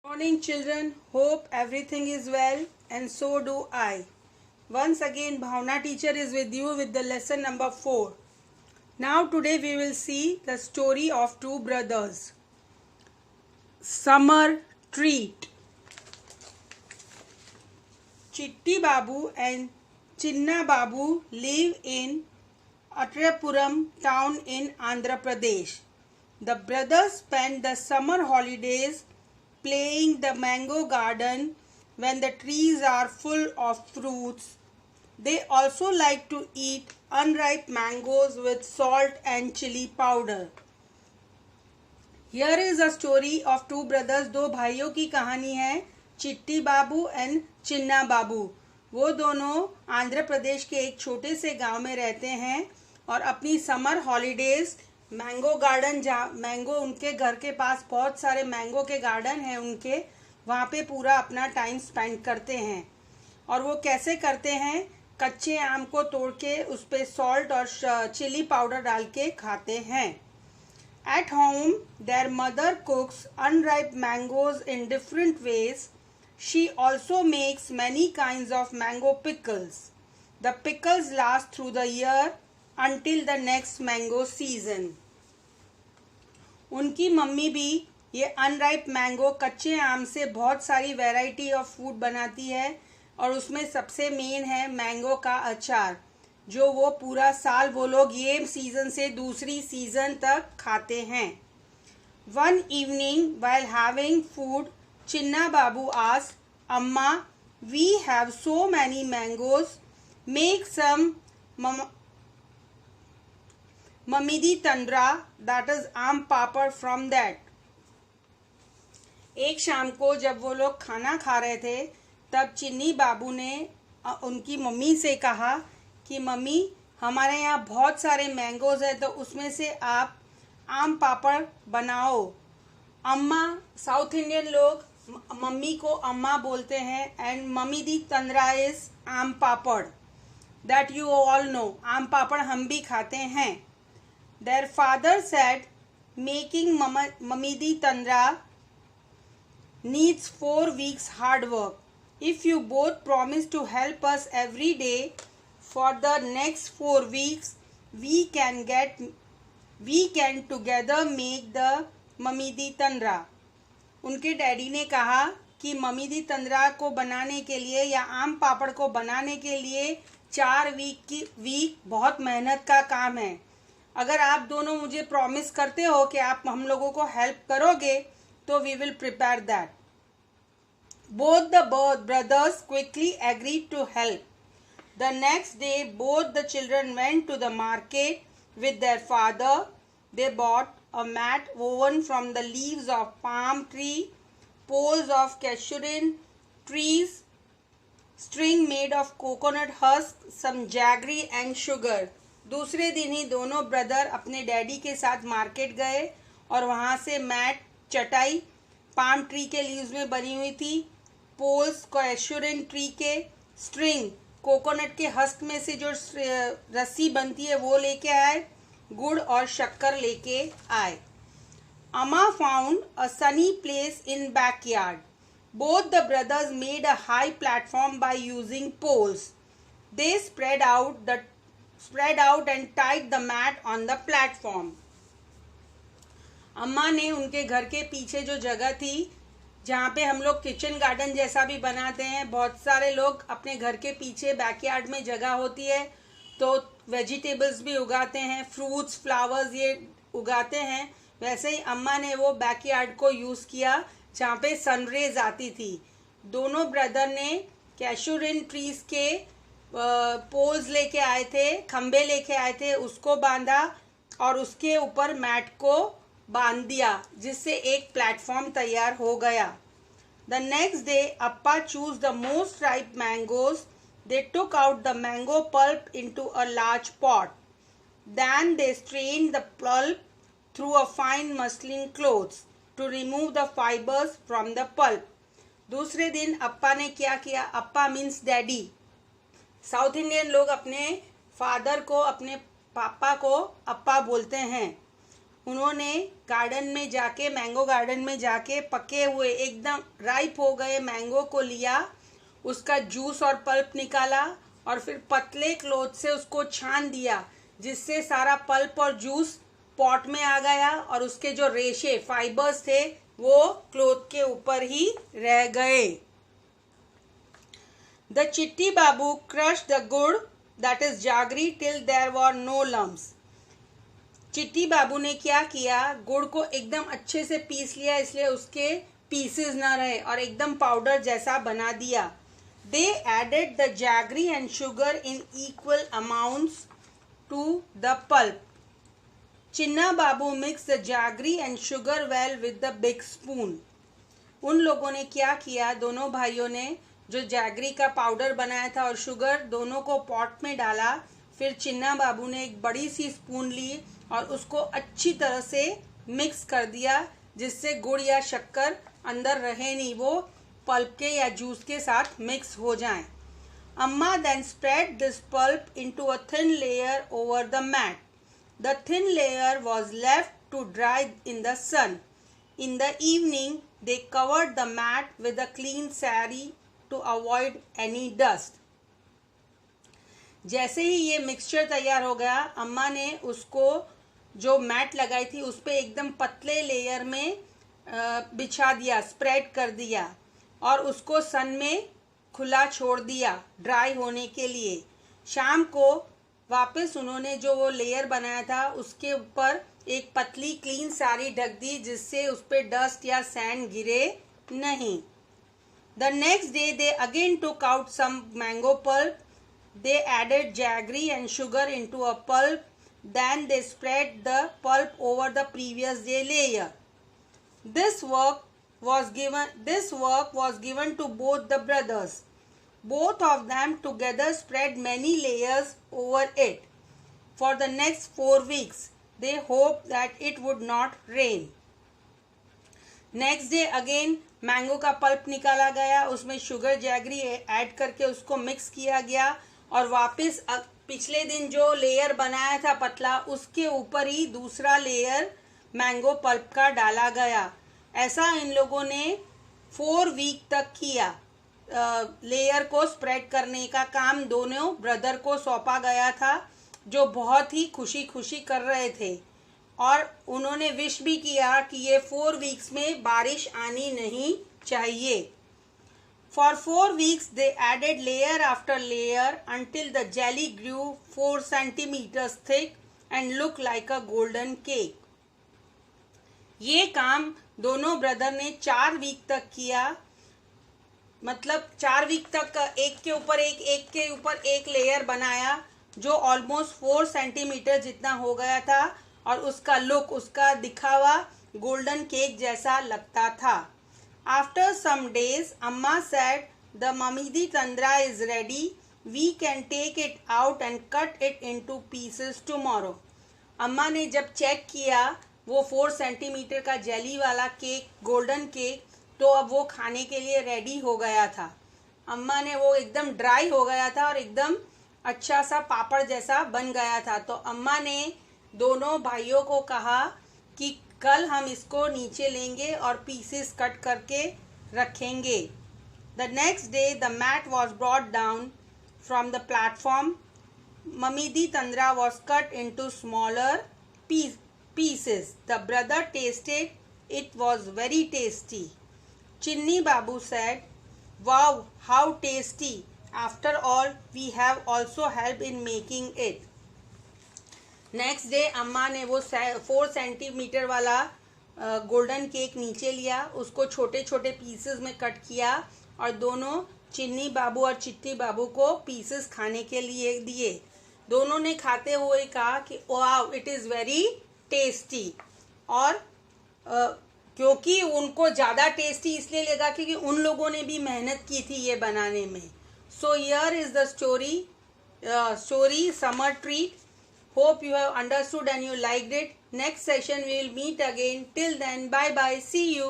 Morning children, hope everything is well and so do I. Once again Bhavna teacher is with you with the lesson number 4. Now today we will see the story of two brothers. Summer treat. Chitti Babu and Chinna Babu live in Atrapuram town in Andhra Pradesh. The brothers spend the summer holidays playing the mango garden when the trees are full of fruits. They also like to eat unripe mangoes with salt and chili powder. Here is a story of two brothers. दो भाइयों की कहानी है, चिट्टी बाबू and चिन्ना बाबू. वो दोनों आंध्र प्रदेश के एक छोटे से गांव में रहते हैं और अपनी समर हॉलीडेज मैंगो गार्डन, जहाँ मैंगो उनके घर के पास बहुत सारे मैंगो के गार्डन हैं उनके, वहाँ पे पूरा अपना टाइम स्पेंड करते हैं. और वो कैसे करते हैं? कच्चे आम को तोड़ के उस पर सॉल्ट और चिली पाउडर डाल के खाते हैं. At home, their mother cooks unripe mangoes in different ways. She also makes many kinds of mango pickles. The pickles last through the year until the next mango season. उनकी mummy भी ये unripe mango, कच्चे आम से बहुत सारी variety of food बनाती है और उसमें सबसे मेन है मैंगो का अचार, जो वो पूरा साल वो लोग ये सीज़न से दूसरी सीज़न तक खाते हैं. One evening while having food, Chinna Babu asked, "Amma, we have so many mangoes. Make some mamidi tandra, that is आम पापड़ from that." एक शाम को जब वो लोग खाना खा रहे थे तब चिन्नी बाबू ने उनकी मम्मी से कहा कि मम्मी, हमारे यहाँ बहुत सारे मैंगोज हैं तो उसमें से आप आम पापड़ बनाओ. अम्मा, साउथ इंडियन लोग मम्मी को अम्मा बोलते हैं and mamidi tandra is aam papad. That you all know. Aam papad हम भी खाते हैं. Their father said, making mamidi tandra needs 4 weeks hard work. If you both promise to help us every day for the next 4 weeks, we can together make the ममीदी तंद्रा. उनके daddy ने कहा कि ममीदी तंद्रा को बनाने के लिए या आम पापड़ को बनाने के लिए 4 वीक बहुत मेहनत का काम है. अगर आप दोनों मुझे प्रॉमिस करते हो कि आप हम लोगों को हेल्प करोगे तो we will prepare that. Both the brothers quickly agreed to help. The next day, both the children went to the market with their father. They bought a mat woven from the leaves of palm tree, poles of casurin trees, string made of coconut husk, some jaggery and sugar. दूसरे दिन ही दोनों brother अपने daddy के साथ market गए और वहाँ से मैट, चटाई पाम ट्री के लीव्स में बनी हुई थी, पोल्स कैशूरिन ट्री के, स्ट्रिंग कोकोनट के हस्क में से जो रस्सी बनती है वो लेके आए, गुड़ और शक्कर लेके आए. Amma found a sunny place in backyard. Both the brothers made a high platform by using poles. They spread out and tied the mat on the platform. अम्मा ने उनके घर के पीछे जो जगह थी जहाँ पे हम लोग किचन गार्डन जैसा भी बनाते हैं, बहुत सारे लोग अपने घर के पीछे बैकयार्ड में जगह होती है तो वेजिटेबल्स भी उगाते हैं, फ्रूट्स, फ्लावर्स ये उगाते हैं. वैसे ही अम्मा ने वो बैकयार्ड को यूज़ किया जहाँ पे सनरेज आती थी. दोनों ब्रदर ने कैशूरिन ट्रीज के पोल्स लेके आए थे, खम्बे लेके आए थे, उसको बांधा और उसके ऊपर मैट को बांध दिया जिससे एक प्लेटफॉर्म तैयार हो गया. The next day Appa choose the most ripe mangoes. They took out the mango pulp into a large pot. Then they strain the pulp through a fine muslin cloths to remove the fibres from the pulp. दूसरे दिन अप्पा ने क्या किया? Appa means daddy. South Indian लोग अपने father को, अपने पापा को अप्पा बोलते हैं. उन्होंने गार्डन में जाके, मैंगो गार्डन में जाके पके हुए एकदम राइप हो गए मैंगो को लिया, उसका जूस और पल्प निकाला और फिर पतले क्लॉथ से उसको छान दिया, जिससे सारा पल्प और जूस पॉट में आ गया और उसके जो रेशे फाइबर्स थे वो क्लॉथ के ऊपर ही रह गए। The Chitti Babu crush the gur that is jaggery till there were no lumps. Chitti Babu ने क्या किया, गुड़ को एकदम अच्छे से पीस लिया, इसलिए उसके पीसेस ना रहे और एकदम पाउडर जैसा बना दिया। They added the jaggery and sugar in equal amounts to the pulp. Chinna Babu mixed the jaggery and sugar well with the big spoon. उन लोगों ने क्या किया, दोनों भाइयों ने जो जैगरी का पाउडर बनाया था और शुगर दोनों को पॉट में डाला, फिर चिन्ना बाबू ने एक बड़ी सी स्पून ली और उसको अच्छी तरह से मिक्स कर दिया, जिससे गुड़ या शक्कर अंदर रहे नहीं, वो पल्प के या जूस के साथ मिक्स हो जाएं। Amma then spread this pulp into a thin layer over the mat. The thin layer was left to dry in the sun. In the evening they covered the mat with a clean sari to avoid any dust. जैसे ही ये mixture तैयार हो गया, अम्मा ने उसको जो मैट लगाई थी उस पर एकदम पतले लेयर में बिछा दिया, स्प्रेड कर दिया और उसको सन में खुला छोड़ दिया ड्राई होने के लिए। शाम को वापस उन्होंने जो वो लेयर बनाया था उसके ऊपर एक पतली क्लीन साड़ी ढक दी, जिससे उस पर डस्ट या सैंड गिरे नहीं। The next day they again took out some mango pulp. They added jaggery and sugar into a pulp, then they spread the pulp over the previous day layer. This work was given to both the brothers. Both of them together spread many layers over it. For the next 4 weeks, they hoped that it would not rain. Next day again mango का pulp निकाला गया, उसमें sugar jaggery add करके उसको mix किया गया और वापस पिछले दिन जो लेयर बनाया था पतला, उसके ऊपर ही दूसरा लेयर मैंगो पल्प का डाला गया। ऐसा इन लोगों ने 4 वीक तक किया। लेयर को स्प्रेड करने का काम दोनों ब्रदर को सौंपा गया था, जो बहुत ही खुशी खुशी कर रहे थे और उन्होंने विश भी किया कि ये 4 वीक्स में बारिश आनी नहीं चाहिए। For 4 weeks they added layer after layer until the jelly grew 4 centimeters thick and looked like a golden cake. ये काम दोनों ब्रदर ने 4 वीक तक किया, मतलब 4 वीक तक एक के ऊपर एक लेयर बनाया, जो ऑलमोस्ट 4 सेंटीमीटर जितना हो गया था और उसका लुक, उसका दिखावा गोल्डन केक जैसा लगता था। After some days amma said the mamidi tandra is ready, we can take it out and cut it into pieces tomorrow. अम्मा ने जब चेक किया वो 4 सेंटीमीटर का जेली वाला केक, गोल्डन केक, तो अब वो खाने के लिए रेडी हो गया था। अम्मा ने वो एकदम ड्राई हो गया था और एकदम अच्छा सा पापड़ जैसा बन गया था। तो अम्मा ने दोनों भाइयों को कहा कि कल हम इसको नीचे लेंगे और पीसेस कट करके रखेंगे। The next day the mat was brought down from the platform. Mamidi tandra was cut into smaller pieces. The brother tasted, it was very tasty. Chinni Babu said, wow, how tasty. After all, we have also helped in making it. Next day अम्मा ने वो 4 centimetre वाला golden cake नीचे लिया, उसको छोटे छोटे pieces में कट किया और दोनों चिन्नी बाबू और चिट्टी बाबू को पीसेस खाने के लिए दिए। दोनों ने खाते हुए कहा कि वाव, इट इज़ वेरी टेस्टी। और क्योंकि उनको ज़्यादा टेस्टी इसलिए लगा क्योंकि उन लोगों ने भी मेहनत की थी ये बनाने में। So here is the story summer treat. Hope you have understood and you liked it. Next session we will meet again. Till then, bye bye. See you.